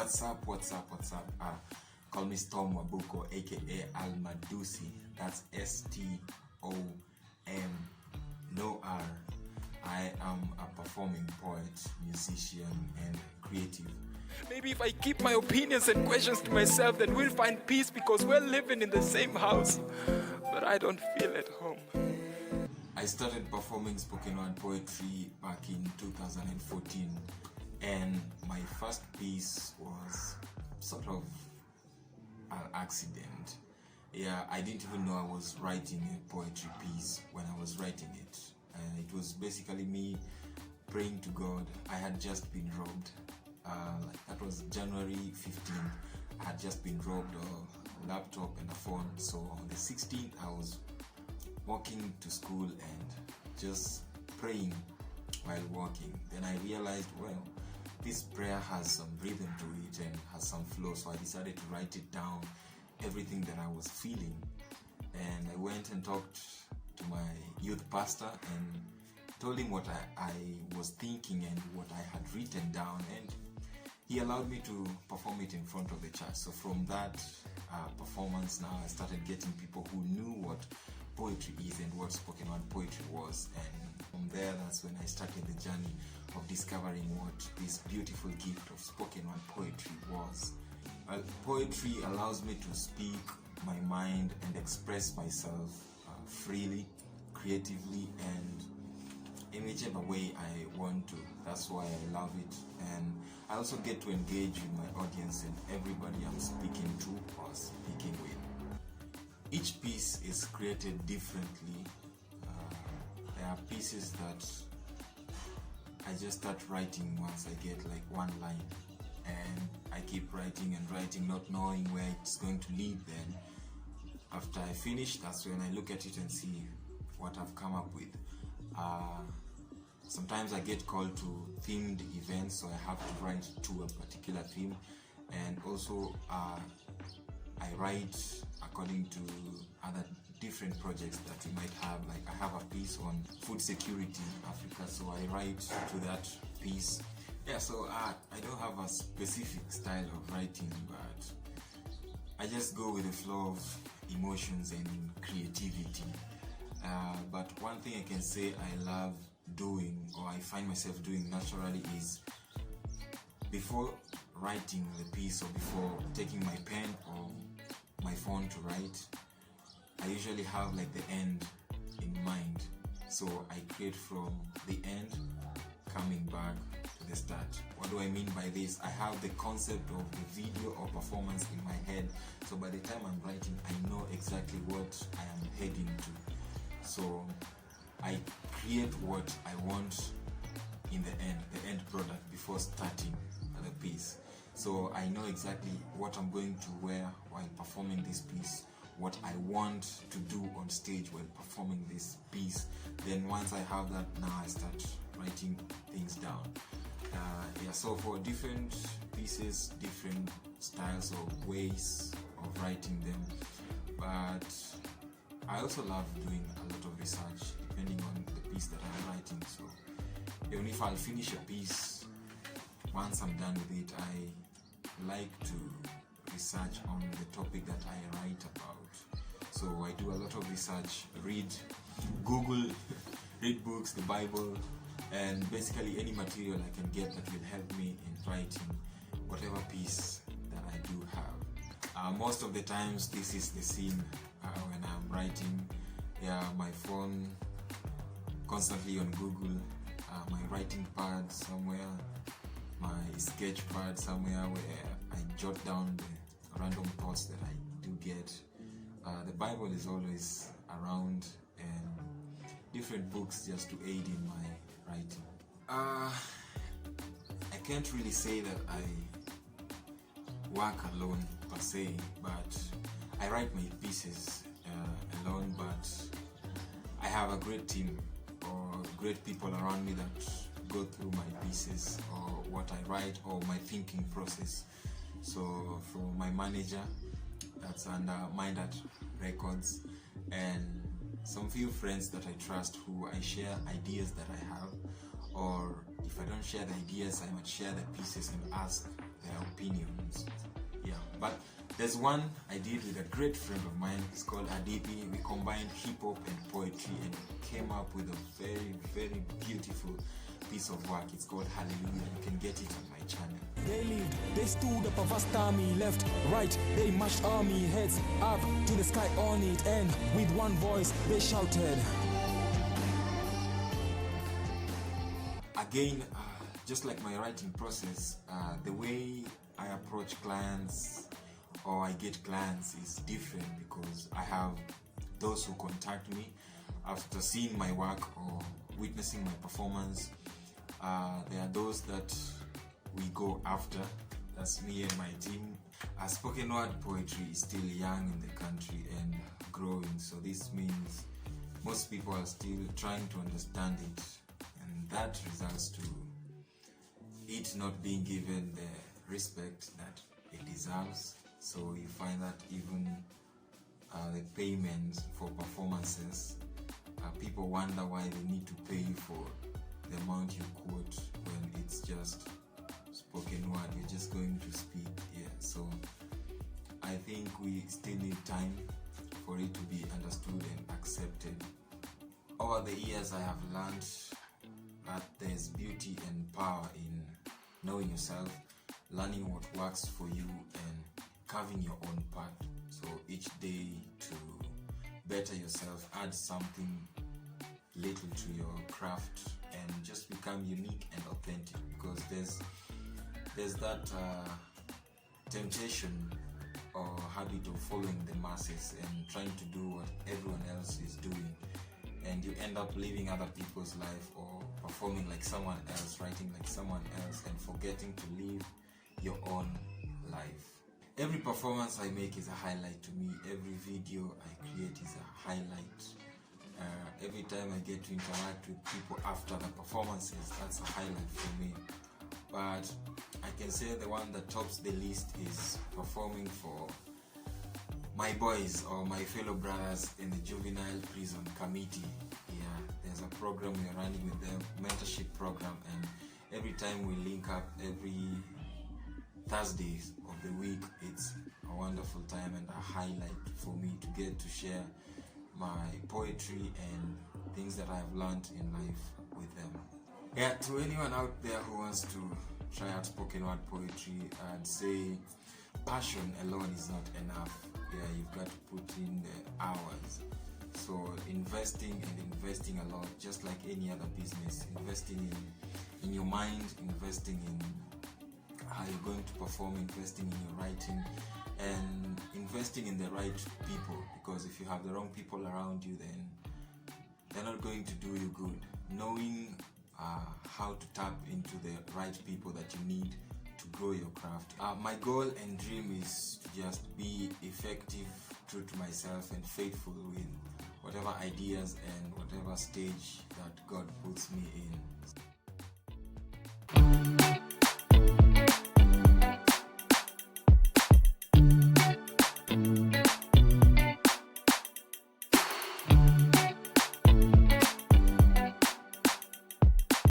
What's up? Call me Stom Wabuko, aka Al-Madusi. That's STOM, no R. I am a performing poet, musician, and creative. Maybe if I keep my opinions and questions to myself, then we'll find peace because we're living in the same house. But I don't feel at home. I started performing spoken word poetry back in 2014, and my first piece was sort of an accident. Yeah, I didn't even know I was writing a poetry piece when I was writing it. It was basically me praying to God. I had just been robbed. That was January 15th. I had just been robbed a laptop and a phone. So on the 16th, I was walking to school and just praying while walking. Then I realized, well, this prayer has some rhythm to it and has some flow. So I decided to write it down, everything that I was feeling. And I went and talked to my youth pastor and told him what I was thinking and what I had written down, and he allowed me to perform it in front of the church. So from that performance, now I started getting people who knew what poetry is and what spoken word poetry was, and from there, that's when I started the journey of discovering what this beautiful gift of spoken word poetry was. Poetry allows me to speak my mind and express myself freely, creatively, and in whichever way I want to. That's why I love it, and I also get to engage with my audience and everybody I'm speaking to or speaking with. Each piece is created differently. There are pieces that I just start writing once I get like one line, and I keep writing and writing, not knowing where it's going to lead. Then after I finish, that's when I look at it and see what I've come up with. Sometimes I get called to themed events, so I have to write to a particular theme, and also I write according to other different projects that you might have. Like I have a piece on food security in Africa, so I write to that piece. Yeah, so I don't have a specific style of writing, but I just go with the flow of emotions and creativity. But one thing I can say I love doing, or I find myself doing naturally, is before writing the piece or before taking my pen or my phone to write, I usually have like the end in mind. So I create from the end coming back to the start. What do I mean by this? I have the concept of the video or performance in my head, so by the time I'm writing, I know exactly what I am heading to. So I create what I want in the end product, before starting the piece. So I know exactly what I'm going to wear while performing this piece, what I want to do on stage while performing this piece. Then once I have that, now I start writing things down. So for different pieces, different styles or ways of writing them. But I also love doing a lot of research depending on the piece that I'm writing. So even if I'll finish a piece, once I'm done with it, I like to research on the topic that I write about. So I do a lot of research, Google, read books, the Bible, and basically any material I can get that will help me in writing whatever piece that I do have. Most of the times this is the scene when I'm writing. My phone constantly on Google, my writing pad somewhere, my sketch pad somewhere where I jot down the random thoughts that I do get. The Bible is always around, and different books just to aid in my writing. I can't really say that I work alone per se, but I write my pieces alone, but I have a great team or great people around me that go through my pieces or what I write or my thinking process. So for my manager, that's under Mind Art Records, and some few friends that I trust who I share ideas that I have, or if I don't share the ideas, I might share the pieces and ask their opinions. Yeah, but there's one I did with a great friend of mine. It's called Adipi. We combined hip hop and poetry and came up with a very, very beautiful piece of work. It's called Hallelujah. You can get it on my channel. They lived, they stood up a vast army, left, right, they marched army, heads up to the sky on it, and with one voice they shouted. Again, just like my writing process, the way I approach clients or I get clients is different, because I have those who contact me after seeing my work or witnessing my performance. There are those that we go after. That's me and my team. Spoken word poetry is still young in the country and growing, so this means most people are still trying to understand it, and that results to it not being given the respect that it deserves. So you find that even the payment for performances, people wonder why they need to pay for the amount you quote when it's just spoken word. You're just going to speak. Yeah, so I think we still need time for it to be understood and accepted. Over the years, I have learned that there's beauty and power in knowing yourself, learning what works for you, and carving your own path. So each day to better yourself, add something little to your craft, and just become unique and authentic, because there's that temptation or habit of following the masses and trying to do what everyone else is doing, and you end up living other people's life or performing like someone else, writing like someone else, and forgetting to live your own life. Every performance I make is a highlight to me. Every video I create is a highlight. Every time I get to interact with people after the performances, that's a highlight for me. But I can say the one that tops the list is performing for my boys or my fellow brothers in the juvenile prison committee. Yeah, there's a program we're running with them, mentorship program, and every time we link up every Thursdays of the week, it's a wonderful time and a highlight for me to get to share my poetry and things that I've learned in life with them. Yeah, to anyone out there who wants to try out spoken word poetry, I'd say passion alone is not enough. Yeah, you've got to put in the hours. So investing a lot, just like any other business, investing in your mind, investing in how you're going to perform, investing in your writing, and investing in the right people, because if you have the wrong people around you, then they're not going to do you good. Knowing how to tap into the right people that you need to grow your craft. My goal and dream is to just be effective, true to myself, and faithful with whatever ideas and whatever stage that God puts me in.